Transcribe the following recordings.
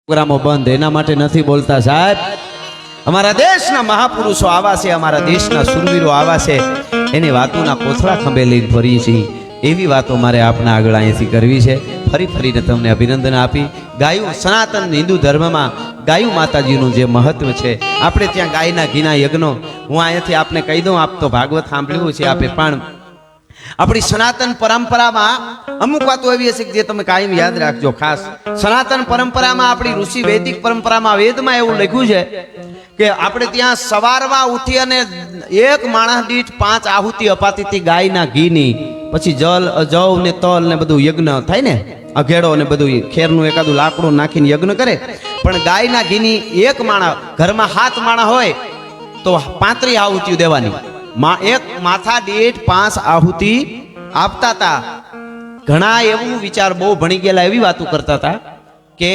પ્રોગ્રામો બંધ એના માટે નથી બોલતા સાહેબ। અમારા દેશના મહાપુરુષો આવા છે, અમારા દેશના સુરવીરો આવા છે, એની વાતોના કોથળા ખંભે લઈને ફરી છે। એવી વાતો મારે આપના આગળ અહીંથી કરવી છે। ફરી ફરીને તમને અભિનંદન આપી ગાયું સનાતન હિન્દુ ધર્મમાં ગાયું માતાજીનું જે મહત્વ છે, આપણે ત્યાં ગાયના ઘીના યજ્ઞો હું અહીંયાથી આપને કહી દઉં, આપ તો ભાગવત સાંભળ્યું છે આપે, પણ આપણી સનાતન પરંપરામાં અમુક વાતો એવી હશે જે તમે કાયમ યાદ રાખજો। ખાસ સનાતન પરંપરામાં આપણી ઋષિ વૈદિક પરંપરામાં વેદમાં એવું લખ્યું છે કે આપણે ત્યાં સવારમાં ઉઠી અને એક માણસ દીઠ 5 આહુતિ અપાતી હતી ગાયના ઘીની, પછી જલ જવ ને તલ ને બધું યજ્ઞ થાય ને, અઘેડો ને બધું ખેરનું એકાદું લાકડું નાખીને યજ્ઞ કરે, પણ ગાયના ઘીની એક માણસ ઘરમાં 7 માણસ હોય તો 35 આહુતિઓ દેવાની, એક માથા દીઠ 5 આહુતિ આપતા હતા। ઘણા એવું વિચાર બહુ ભણી ગયેલા એવી વાતો કરતા હતા કે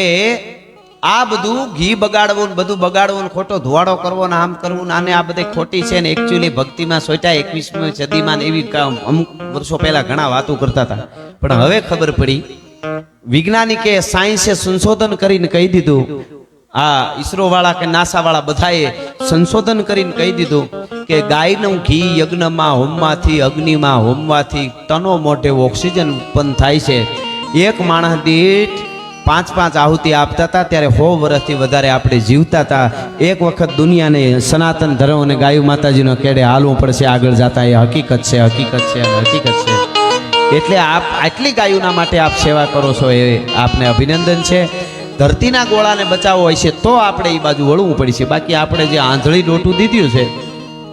આ બધું ઘી બગાડવું ને બધું બગાડવું ને ખોટો ધુવાડો કરવો ને આમ કરવું ને આને આ બધી ખોટી છે ને એકચ્યુઅલી ભક્તિમાં સોટા 21મી સદીમાં એવી અમુક વર્ષો પહેલા ઘણા વાતો કરતા હતા। પણ હવે ખબર પડી, વૈજ્ઞાનિકે સાયન્સે સંશોધન કરીને કહી દીધું, આ ઈસરો વાળા કે નાસા વાળા બધાએ સંશોધન કરીને કહી દીધું કે ગાયનું ઘી યજ્ઞમાં હોમવાથી અગ્નિમાં હોમવાથી તનો મોઢે ઓક્સિજન ઉત્પન્ન થાય છે। એક માણસ દીઠ 5 આહુતિ આપતા હતા ત્યારે 100 વર્ષથી વધારે આપણે જીવતા હતા। એક વખત દુનિયાને સનાતન ધર્મ અને ગાયું માતાજીનો કેડે હાલવું પડશે આગળ જતા, એ હકીકત છે, હકીકત છે અને હકીકત છે। એટલે આપ આટલી ગાયોના માટે આપ સેવા કરો છો એ આપને અભિનંદન છે। ધરતીના ગોળાને બચાવવો હોય છે તો આપણે એ બાજુ વળવું પડશે, બાકી આપણે જે આંધળી ડોટું દીધું છે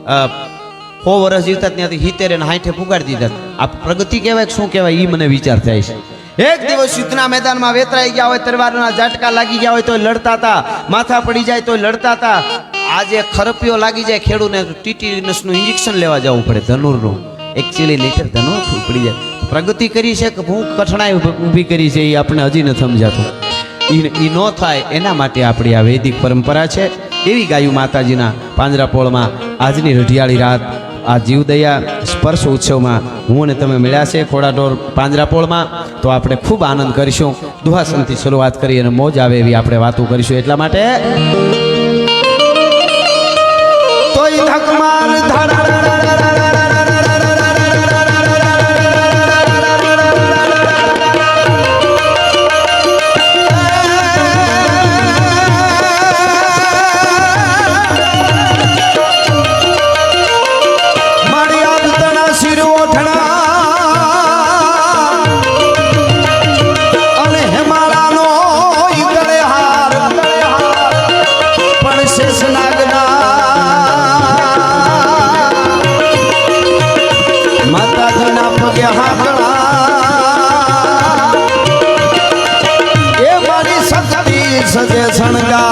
100 વર્ષ જીવતા ત્યાંથી 70 ને 60 પુગાડી દીધા, આ પ્રગતિ કહેવાય કે શું કહેવાય એ મને વિચાર થાય છે। એક દિવસ યુદ્ધના મેદાનમાં વેતરાઈ ગયા હોય, તલવારના ઝાટકા લાગી ગયા હોય તો લડતા હતા, માથા પડી જાય તો લડતા હતા। આજે ખરપીઓ લાગી જાય ખેડૂને ટીટીનસનું ઇન્જેક્શન લેવા જવું પડે ધનુરનું, એકચ્યુઅલી નહીં ધનુર પડી જાય। પ્રગતિ કરી છે કે હું કઠણાઈ ઊભી કરી છે એ આપણે હજી નથી સમજાતું, એ ન થાય એના માટે આપણી આ વૈદિક પરંપરા છે। એવી ગાયું માતાજીના પાંજરાપોળમાં આજની રઢિયાળી રાત આ જીવદયા સ્પર્શ ઉત્સવમાં હું અને તમે મળ્યા છે ખોડાઢોર પાંજરાપોળમાં, તો આપણે ખૂબ આનંદ કરીશું। દુહાસનથી શરૂઆત કરી અને મોજ આવે એવી આપણે વાતો કરીશું, એટલા માટે તોય ધકમાર સજે છણગા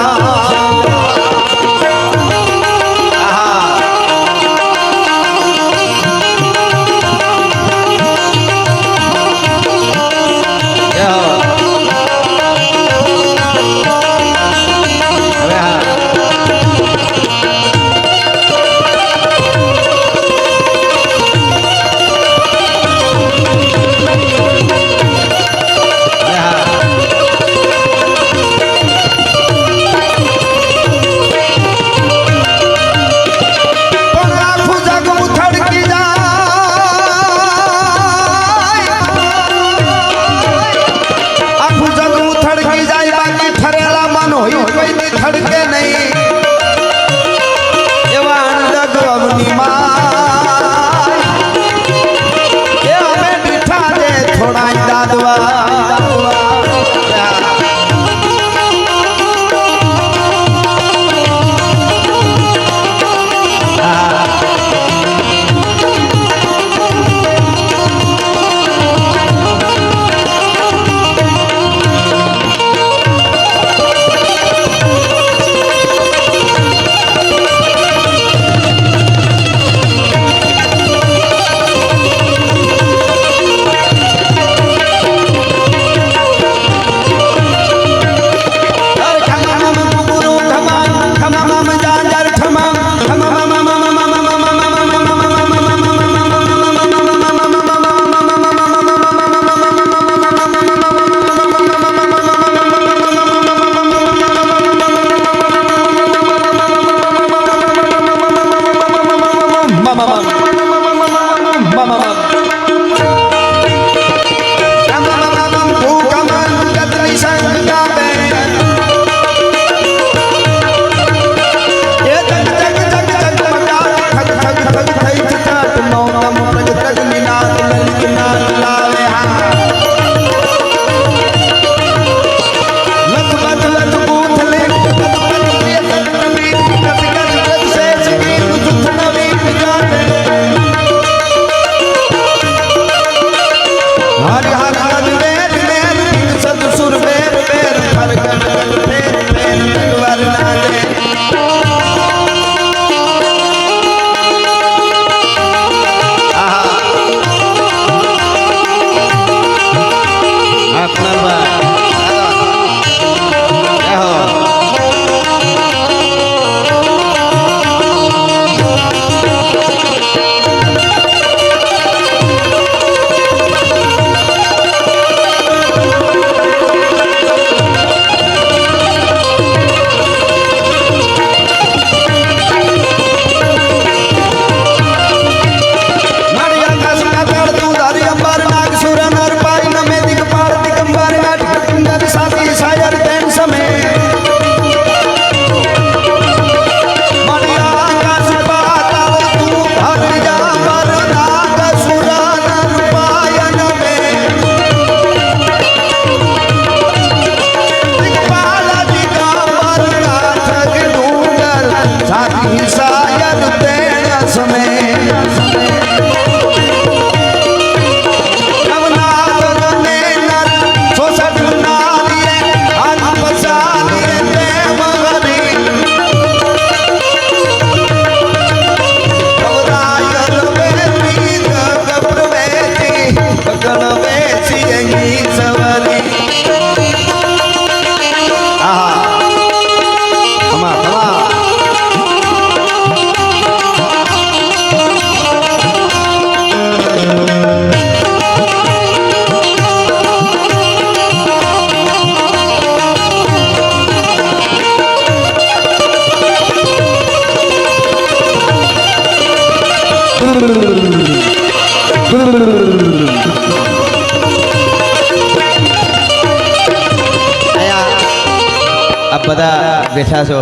આપ બધા બેઠા છો,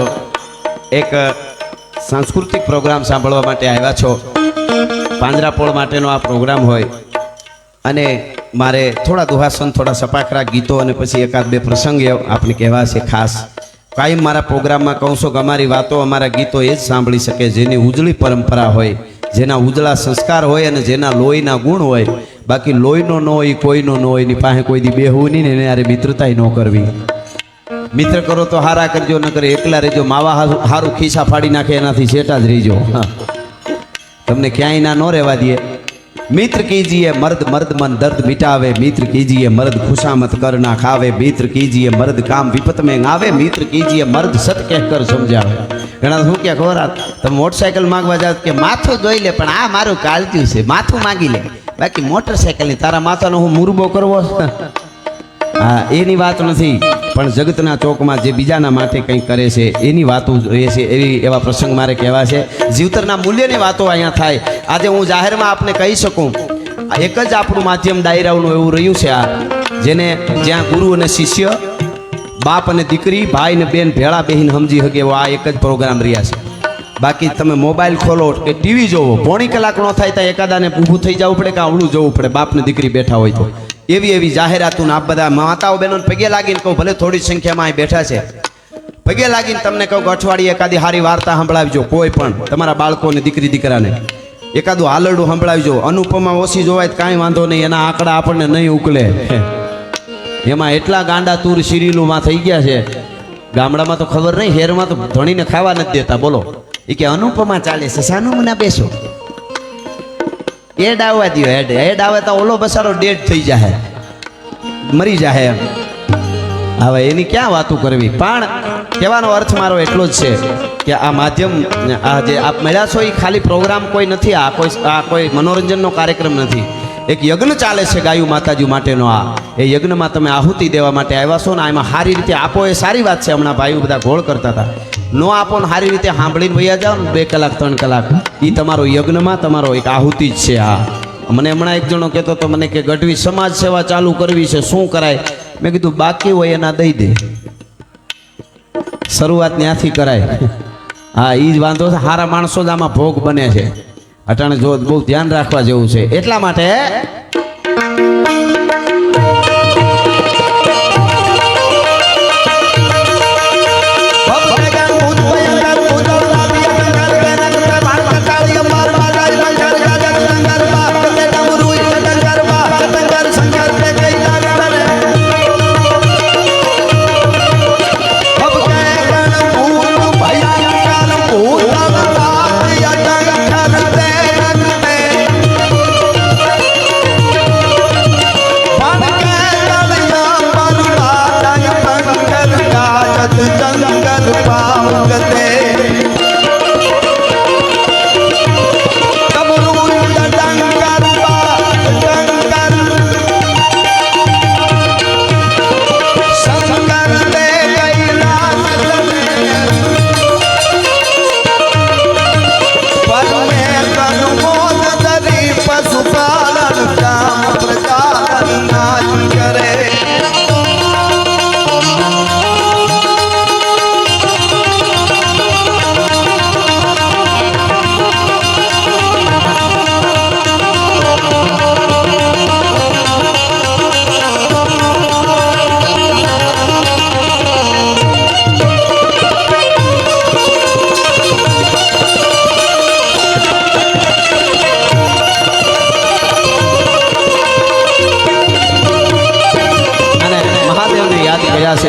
એક સાંસ્કૃતિક પ્રોગ્રામ સાંભળવા માટે આવ્યા છો. પાંજરાપોળ માટેનો આ પ્રોગ્રામ હોય અને મારે થોડા દુહાસન, થોડા સપાખરા ગીતો અને પછી એકાદ બે પ્રસંગ આપણે કહેવા છે ખાસ. કાયમ મારા પ્રોગ્રામમાં કહું છું કે અમારી વાતો, અમારા ગીતો એ જ સાંભળી શકે જેની ઉજળી પરંપરા હોય, જેના ઉજળા સંસ્કાર હોય અને જેના લોહીના ગુણ હોય. બાકી લોહીનો ન હોય, કોઈનો ન હોય, એની પાસે કોઈ દી બેહવું નહીં ને એને યારે મિત્રતાય ન કરવી. મિત્ર કરો તો હારા કરજો, ન કરે એકલા રહેજો. માવા હારું ખિસ્સા ફાડી નાખે એનાથી સેટા જ રહીજો. તમને ક્યાંય ના ન રહેવા દે. मित्र कीजिए मर्द मर्द मन दर्द मिटावे, मित्र कीजिए मर्द खुशामत कर ना खावे, मित्र कीजिए मर्द काम विपत में आवे, मित्र कीजिए मर्द सत कहकर समझावे. घણા શું કે ખબર તમે મોટરસાયકલ માંગવા જાવ કે માથું જોઈ લે, પણ આ મારું કાળત્યું છે, માથું માંગી લે. બાકી મોટરસાયકલ ની તારા માથાનો હું મુરબો કરવો? હા, એની વાત નથી. પણ જગતના ચોકમાં જે બીજાના માટે કંઈ કરે છે એની વાતો જોઈએ છે. એવા પ્રસંગ મારે કહેવા છે. જીવતરના મૂલ્યની વાતો અહીંયા થાય. આજે હું જાહેરમાં આપને કહી શકું, એક જ આપણું માધ્યમ ડાયરાઓનું એવું રહ્યું છે આ, જેને જ્યાં ગુરુ અને શિષ્ય, બાપ અને દીકરી, ભાઈ ને બેન ભેળા બેહીને સમજી શકે એવો આ એક જ પ્રોગ્રામ રહ્યા છે. બાકી તમે મોબાઈલ ખોલો કે ટીવી જોવો, પોણી કલાક ન થાય ત્યાં એકાદાને ઊભું થઈ જવું પડે કે આવડું જવું પડે, બાપ ને દીકરી બેઠા હોય તો. એવી જાહેરાતું આપ બધા માતાઓ બહેનો પગે લાગીને કહું, ભલે થોડી સંખ્યામાં અહીં બેઠા છે, પગે લાગીને તમને કહું કે અઠવાડિયે એકાદી સારી વાર્તા સંભળાવજો. કોઈ પણ તમારા બાળકોને, દીકરી દીકરાને એકાદું હાલરડું સંભળાવજો. અનુપમા ઓછી જોવાય તો કાંઈ વાંધો નહીં, એના આંકડા આપણને નહીં ઉકલે. એમાં એટલા ગાંડા તૂર સિરીલુમાં થઈ ગયા છે. ગામડામાં તો ખબર નહીં, હેરમાં તો ધણીને ખાવા નથી દેતા. બોલો, એ કે અનુપમા ચાલે છે, સાનું મને બેસો. એડ આવવા દો, એડ આવે તો ઓલો બસારો ડેડ થઈ જાય, મરી જાય. હવે એની ક્યાં વાતો કરવી? પણ કહેવાનો અર્થ મારો એટલો જ છે કે આ માધ્યમ, આ જે આપ મળ્યા છો એ ખાલી પ્રોગ્રામ કોઈ નથી, આ કોઈ મનોરંજનનો કાર્યક્રમ નથી. એક યજ્ઞ ચાલે છે ગાયું માતાજી માટેનો. આ એ યજ્ઞમાં તમે આહુતિ દેવા માટે આવ્યા છો ને એમાં સારી રીતે આપો એ સારી વાત છે. હમણાં ભાઈઓ બધા ગોળ કરતા હતા, નો આપો ને સારી રીતે સાંભળીને વૈયા જાઓ ને 2 કલાક 3 કલાક, એ તમારો યજ્ઞમાં તમારો એક આહુતિ જ છે. આ મને હમણાં એક જણો કહેતો તો મને કે ગઢવી સમાજ સેવા ચાલુ કરવી છે, શું કરાય? મેં કીધું બાકી હોય એના દઈ દે, શરૂઆત ત્યાંથી કરાય. હા, એ જ વાંધો છે. સારા માણસો જ આમાં ભોગ બને છે. અટાણે જો બહુ ધ્યાન રાખવા જેવું છે. એટલા માટે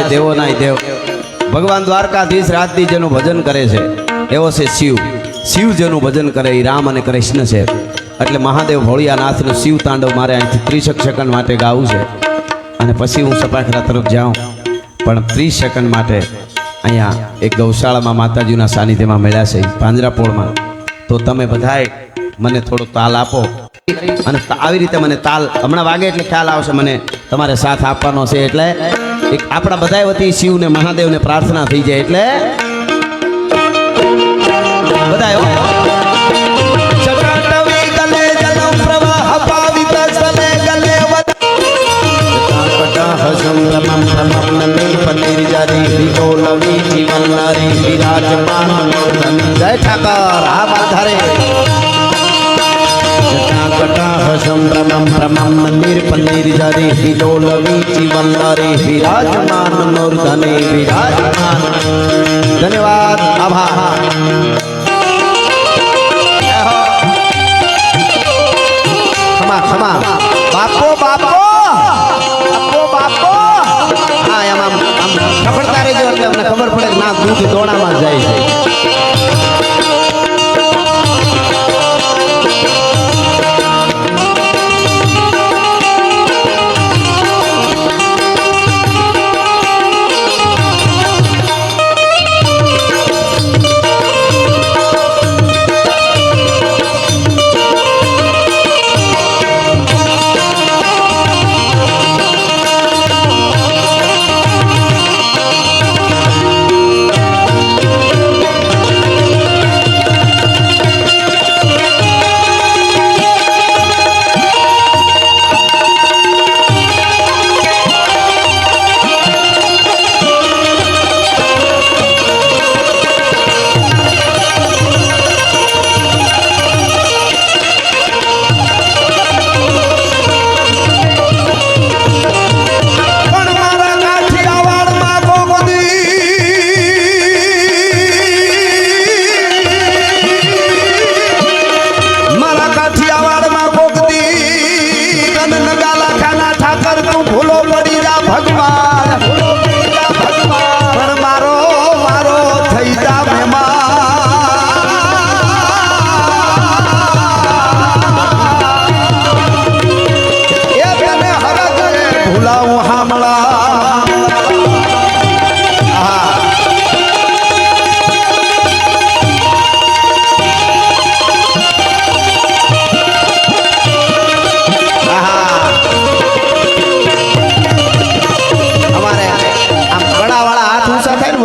દેવોનાય દેવ ભગવાન દ્વારકાધીશ રાતથી જેનું ભજન કરે છે એવો છે શિવ. શિવ જેનું ભજન કરે એ રામ અને કૃષ્ણ છે. એટલે મહાદેવ ભોળિયાનાથનું શિવ તાંડવ મારે અહીંથી 30 સેકન્ડ માટે ગાવું છે અને પછી હું સપાખરા તરફ જાઉં. પણ 30 સેકન્ડ માટે અહીંયા એક ગૌશાળામાં માતાજીના સાનિધ્યમાં મળ્યા છે પાંજરાપોળમાં. તો તમે બધાએ મને થોડો તાલ આપો અને આવી રીતે મને તાલ હમણાં વાગે એટલે ખ્યાલ આવશે મને તમારે સાથ આપવાનો છે. એટલે એક આપણા બધા વતી શિવને મહાદેવને પ્રાર્થના થઈ જાય. એટલે બધા रमम रमम मंदिर पन्नीर जरे हिलोल वीची वल्लरे विराजमान मूर्धने विराजमान। धन्यवाद आभार। क्षमा क्षमा बापो बापो बापो बापो हाँ एम आम खबरदार रहो એટલે અમને ખબર પડે કે ના દૂધ દોણામાં જાય છે।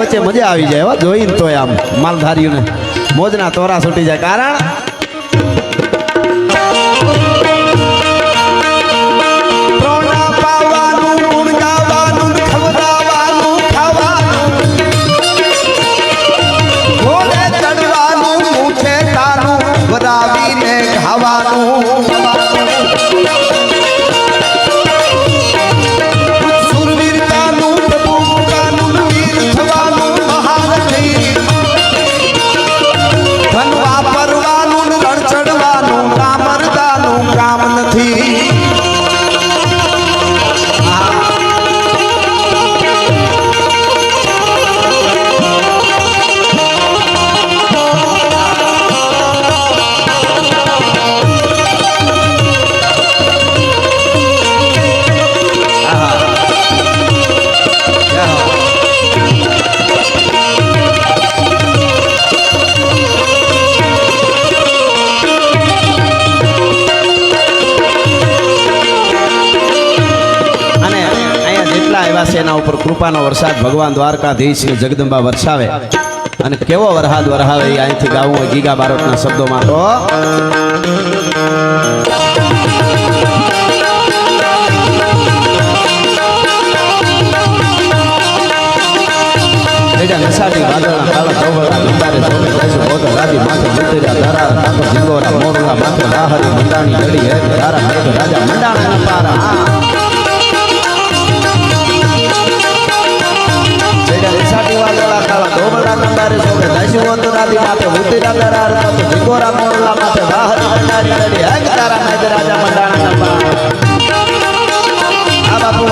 વચ્ચે મજા આવી જાય હો જોઈને તો આમ માલધારીઓને મોજના તોરા છૂટી જાય કારણ એના ઉપર કૃપાનો વરસાદ ભગવાન દ્વારકાધીશ ને જગદંબા વરસાવે અને કેવો વરસાદ વરસાવે એ અહીંથી ગાવું ગીગા બારોટના શબ્દોમાં તો નશાટી વાદળના કાળા ધોવળા લંબારે ધોમે કૈસો બોધા રાજી માથે મુતર્યા ધારા ઠાકોર જીગોરા મોરલા માથે રાહરી મંડાણી લડી હે ધારા મેઘ રાજા મંડાણાના પારા નશાટી વાદળા કાળા ધોવળા લંબારે ધોમે કૈસો બોધા રાજી માથે મુતર્યા ધારા ઠાકોર જીગોરા મોરલા માથે રાહરી મંડાણી લડી હે ધારા મેઘ રાજા મંડાણાના પારા આ બાપુ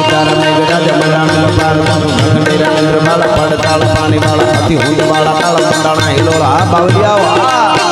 તારા મેઘ રાજા મંડાણા પારવાનું ભગંડેરા ચંદ્રમાલા પડતાળ પાણી વાળા અતિ હુંદ વાળા કાળા મંડાણા હિલોળા આ બાવલિયાઓ